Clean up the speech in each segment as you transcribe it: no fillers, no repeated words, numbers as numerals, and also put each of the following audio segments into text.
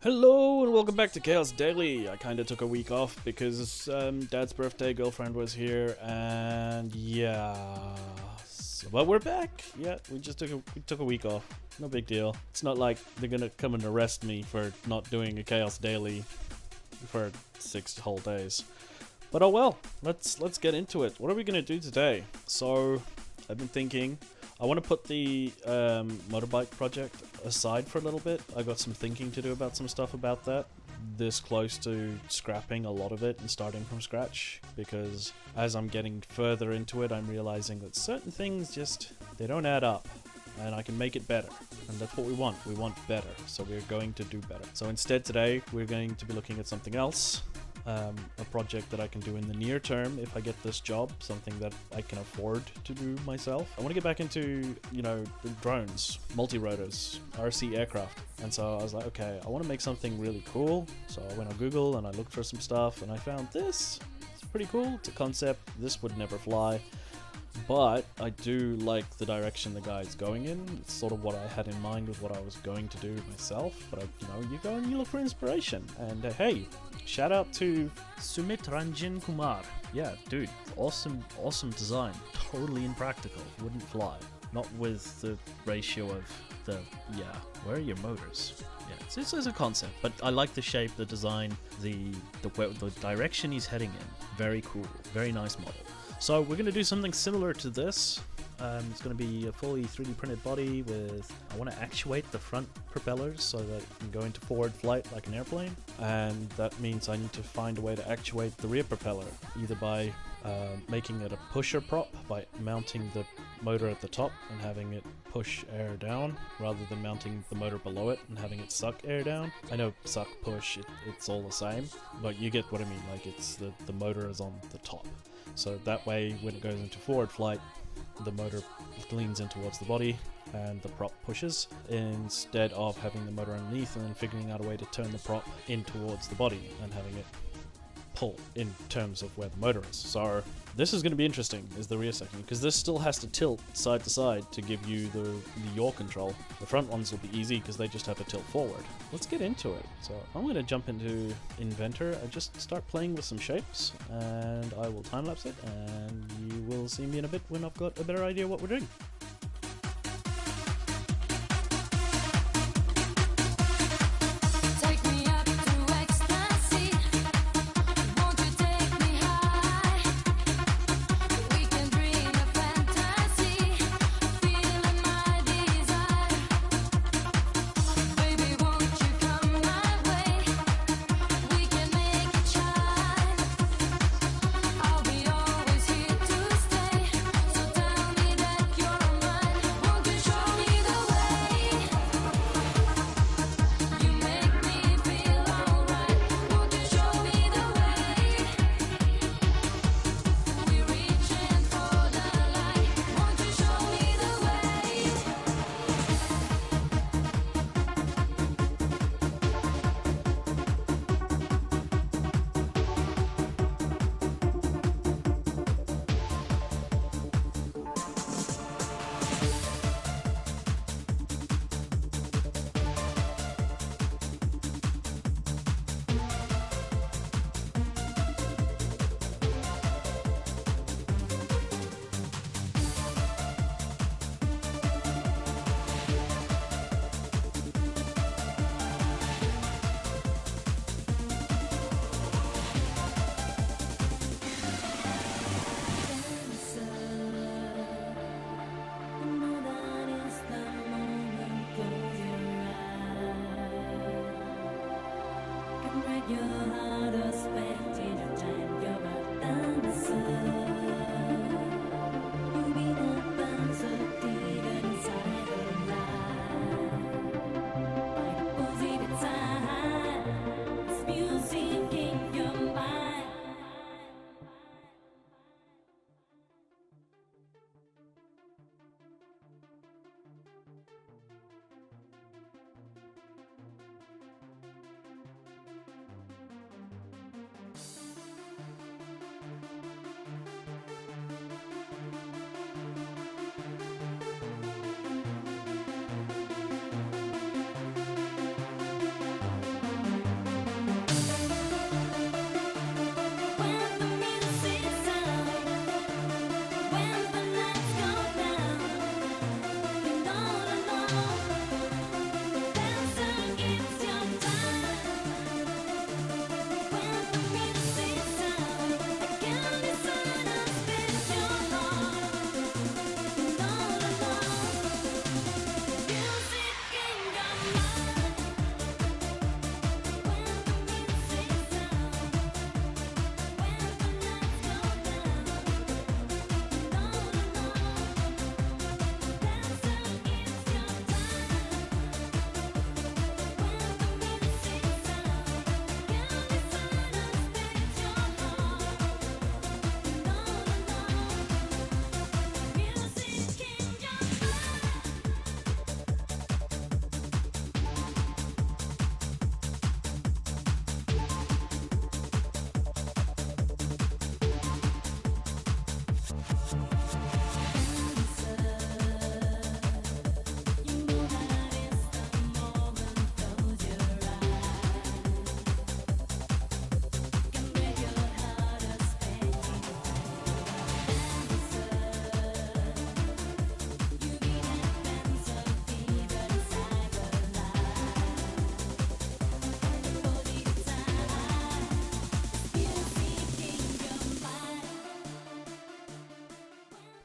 Hello and welcome back to Chaos Daily. I kind of took a week off because Dad's birthday, girlfriend was here, and yeah. But we're back. Yeah, we took a week off. No big deal. It's not like they're gonna come and arrest me for not doing a Chaos Daily for 6 whole days. But oh well. Let's get into it. What are we gonna do today? So I've been thinking. I want to put the motorbike project aside for a little bit. I got some thinking to do about some stuff about that. This close to scrapping a lot of it and starting from scratch, because as I'm getting further into it, I'm realizing that certain things they don't add up, and I can make it better. And that's what we want. We want better, so we're going to do better. So instead today, we're going to be looking at something else. A project that I can do in the near term if I get this job, something that I can afford to do myself. I want to get back into, the drones, multi-rotors, RC aircraft. And so I was like, okay, I want to make something really cool. So I went on Google and I looked for some stuff and I found this. It's pretty cool. It's a concept. This would never fly. But I do like the direction the guy's going in. It's sort of what I had in mind with what I was going to do myself. But you go and you look for inspiration. And hey, shout out to Sumit Ranjan Kumar. Yeah, dude, awesome design. Totally impractical. Wouldn't fly. Not with the ratio of where are your motors? Yeah, it's a concept, but I like the shape, the design, the direction he's heading in. Very cool. Very nice model. So we're going to do something similar to this. It's going to be a fully 3D printed body with, I want to actuate the front propellers so that it can go into forward flight like an airplane. And that means I need to find a way to actuate the rear propeller, either by making it a pusher prop, by mounting the motor at the top and having it push air down, rather than mounting the motor below it and having it suck air down. I know suck, push, it's all the same, but you get what I mean, like it's the motor is on the top. So that way, when it goes into forward flight, the motor leans in towards the body and the prop pushes, instead of having the motor underneath and then figuring out a way to turn the prop in towards the body and having it pull in terms of where the motor is. So this is going to be interesting, is the rear section, because this still has to tilt side to side to give you the yaw control. The front ones will be easy because they just have to tilt forward. Let's get into it. So I'm going to jump into Inventor and just start playing with some shapes, and I will time lapse it, and you will see me in a bit when I've got a better idea what we're doing.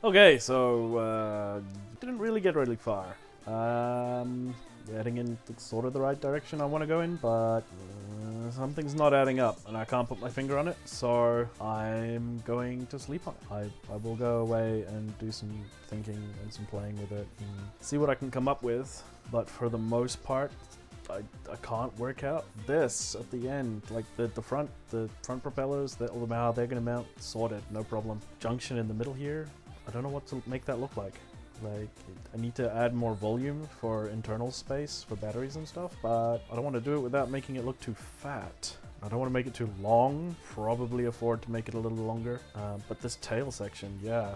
Okay, so didn't really get really far. Heading in sort of the right direction I want to go in, but something's not adding up, and I can't put my finger on it, so I'm going to sleep on it. I will go away and do some thinking and some playing with it and see what I can come up with, but for the most part, I can't work out this at the end, like the front propellers, how they're gonna mount, sorted, no problem. Junction in the middle here, I don't know what to make that look like. Like, I need to add more volume for internal space for batteries and stuff, but I don't want to do it without making it look too fat. I don't want to make it too long, probably afford to make it a little longer, but this tail section, yeah.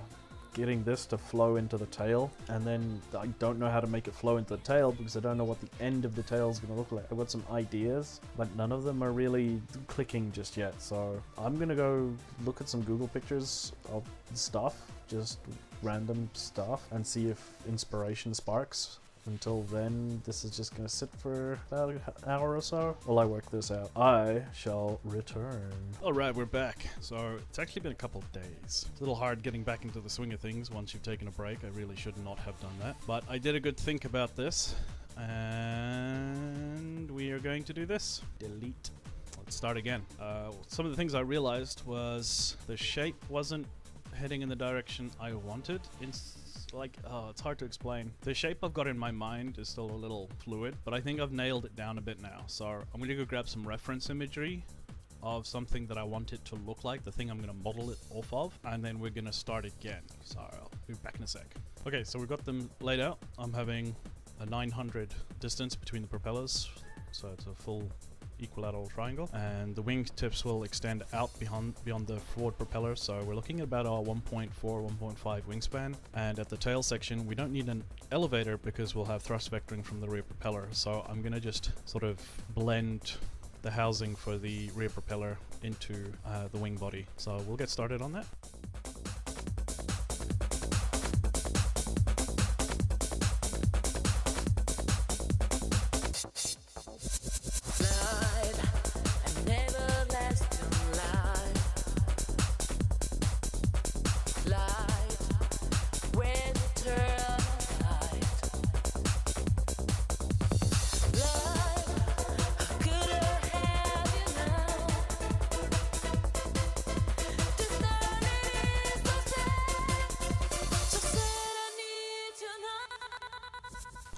Getting this to flow into the tail, and then I don't know how to make it flow into the tail because I don't know what the end of the tail is going to look like. I've got some ideas, but none of them are really clicking just yet, so I'm going to go look at some Google pictures of stuff, just random stuff, and see if inspiration sparks. Until then, this is just going to sit for about an hour or so while I work this out. I shall return. Alright, we're back. So, it's actually been a couple of days. It's a little hard getting back into the swing of things once you've taken a break. I really should not have done that. But I did a good think about this, and we are going to do this. Delete. Let's start again. Some of the things I realized was the shape wasn't heading in the direction I wanted. It's hard to explain. The shape I've got in my mind is still a little fluid, but I think I've nailed it down a bit now. So I'm going to go grab some reference imagery of something that I want it to look like, the thing I'm going to model it off of, and then we're going to start again. So I'll be back in a sec. Okay, so we've got them laid out. I'm having a 900 distance between the propellers, so it's a full equilateral triangle, and the wing tips will extend out beyond the forward propeller, so we're looking at about our 1.4 1.5 wingspan. And at the tail section we don't need an elevator because we'll have thrust vectoring from the rear propeller, so I'm gonna just sort of blend the housing for the rear propeller into the wing body. So we'll get started on that.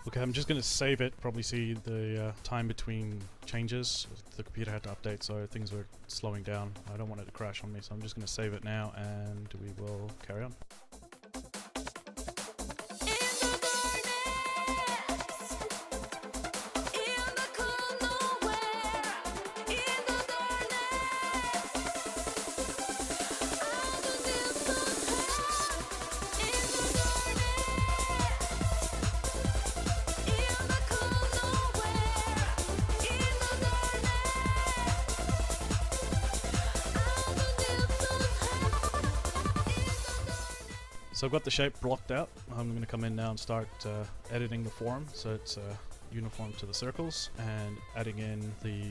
Okay, I'm just going to save it, probably see the time between changes. The computer had to update, so things were slowing down. I don't want it to crash on me, so I'm just going to save it now, and we will carry on. So I've got the shape blocked out. I'm going to come in now and start editing the form so it's uniform to the circles, and adding in the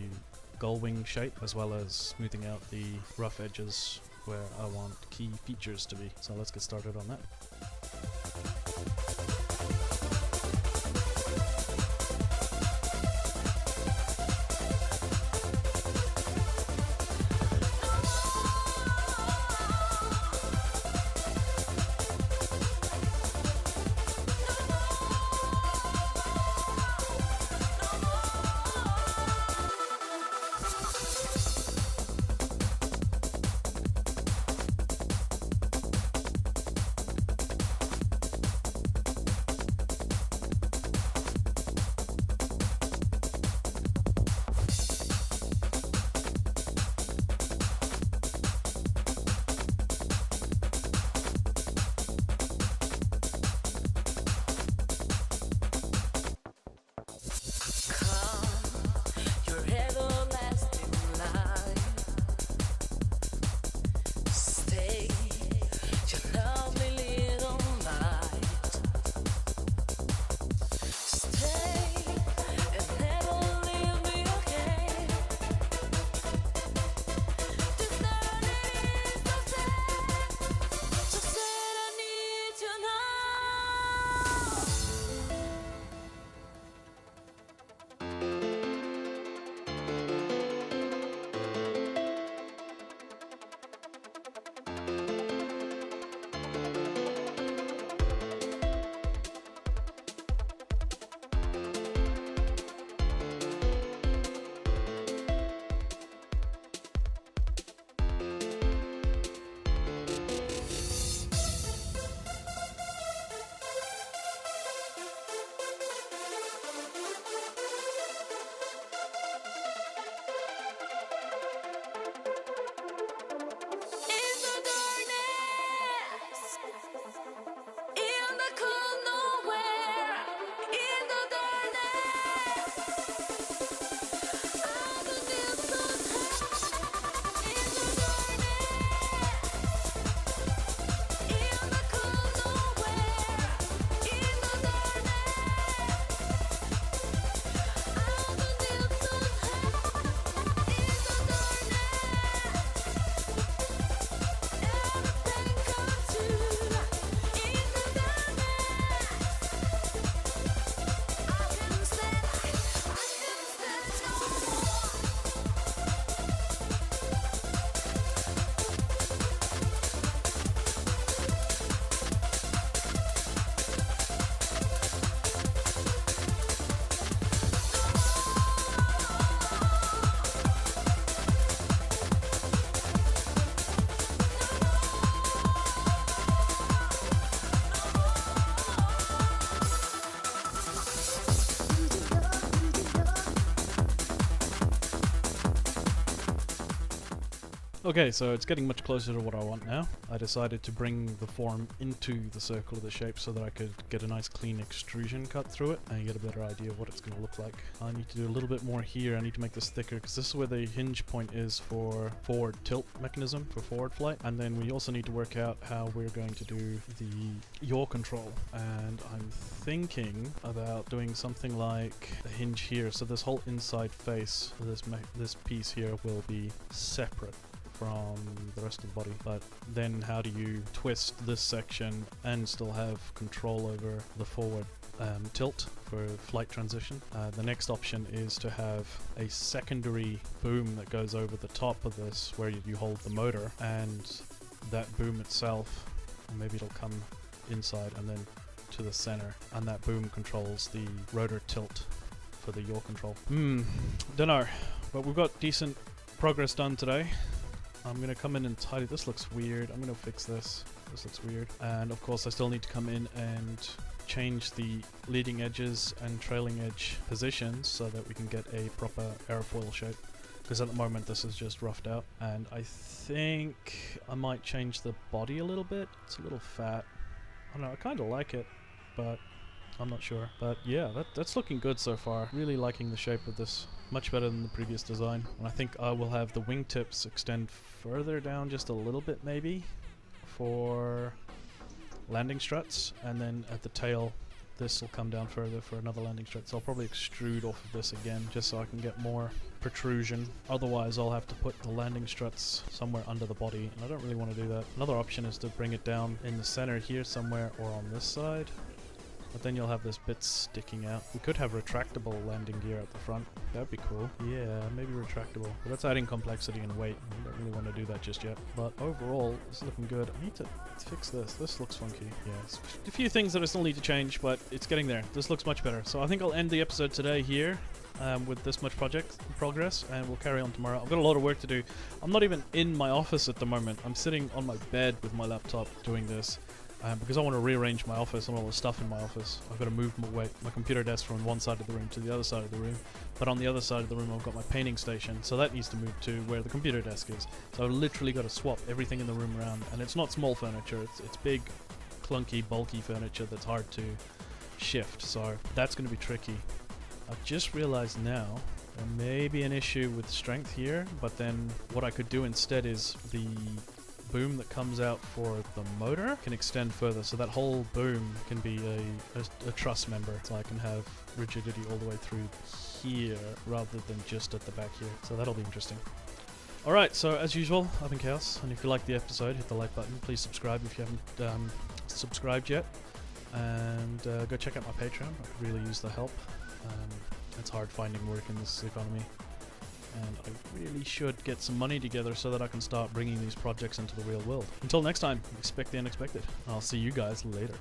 gull wing shape as well as smoothing out the rough edges where I want key features to be. So let's get started on that. Okay, so it's getting much closer to what I want now. I decided to bring the form into the circle of the shape so that I could get a nice clean extrusion cut through it and get a better idea of what it's going to look like. I need to do a little bit more here. I need to make this thicker because this is where the hinge point is for forward tilt mechanism for forward flight. And then we also need to work out how we're going to do the yaw control. And I'm thinking about doing something like a hinge here. So this whole inside face, this piece here will be separate from the rest of the body, but then how do you twist this section and still have control over the forward tilt for flight transition? The next option is to have a secondary boom that goes over the top of this where you hold the motor, and that boom itself, or maybe it'll come inside and then to the center, and that boom controls the rotor tilt for the yaw control. Don't know, but we've got decent progress done today. I'm going to come in and tidy. This looks weird. I'm going to fix this. This looks weird. And of course I still need to come in and change the leading edges and trailing edge positions so that we can get a proper airfoil shape. Because at the moment this is just roughed out. And I think I might change the body a little bit. It's a little fat. I don't know, I kind of like it, but I'm not sure. But yeah, that's looking good so far. Really liking the shape of this. Much better than the previous design. And I think I will have the wingtips extend further down just a little bit maybe for landing struts, and then at the tail this will come down further for another landing strut. So I'll probably extrude off of this again just so I can get more protrusion. Otherwise I'll have to put the landing struts somewhere under the body, and I don't really want to do that. Another option is to bring it down in the center here somewhere or on this side. But then you'll have this bit sticking out. We could have retractable landing gear at the front. That'd be cool. Yeah, maybe retractable. But that's adding complexity and weight. I don't really want to do that just yet. But overall, it's looking good. I need to fix this. This looks funky. Yeah, it's a few things that I still need to change, but it's getting there. This looks much better. So I think I'll end the episode today here. With this much progress, and we'll carry on tomorrow. I've got a lot of work to do. I'm not even in my office at the moment. I'm sitting on my bed with my laptop doing this. Because I want to rearrange my office and all the stuff in my office. I've got to move my computer desk from one side of the room to the other side of the room. But on the other side of the room I've got my painting station, so that needs to move to where the computer desk is. So I've literally got to swap everything in the room around. And it's not small furniture, it's big, clunky, bulky furniture that's hard to shift. So that's going to be tricky. I've just realized now there may be an issue with strength here, but then what I could do instead is the boom that comes out for the motor can extend further, so that whole boom can be a truss member, so I can have rigidity all the way through here rather than just at the back here. So that'll be interesting. Alright, so as usual, I've been Chaos, and if you liked the episode, hit the like button. Please subscribe if you haven't subscribed yet, and go check out my Patreon. I could really use the help. It's hard finding work in this economy. And I really should get some money together so that I can start bringing these projects into the real world. Until next time, expect the unexpected. I'll see you guys later.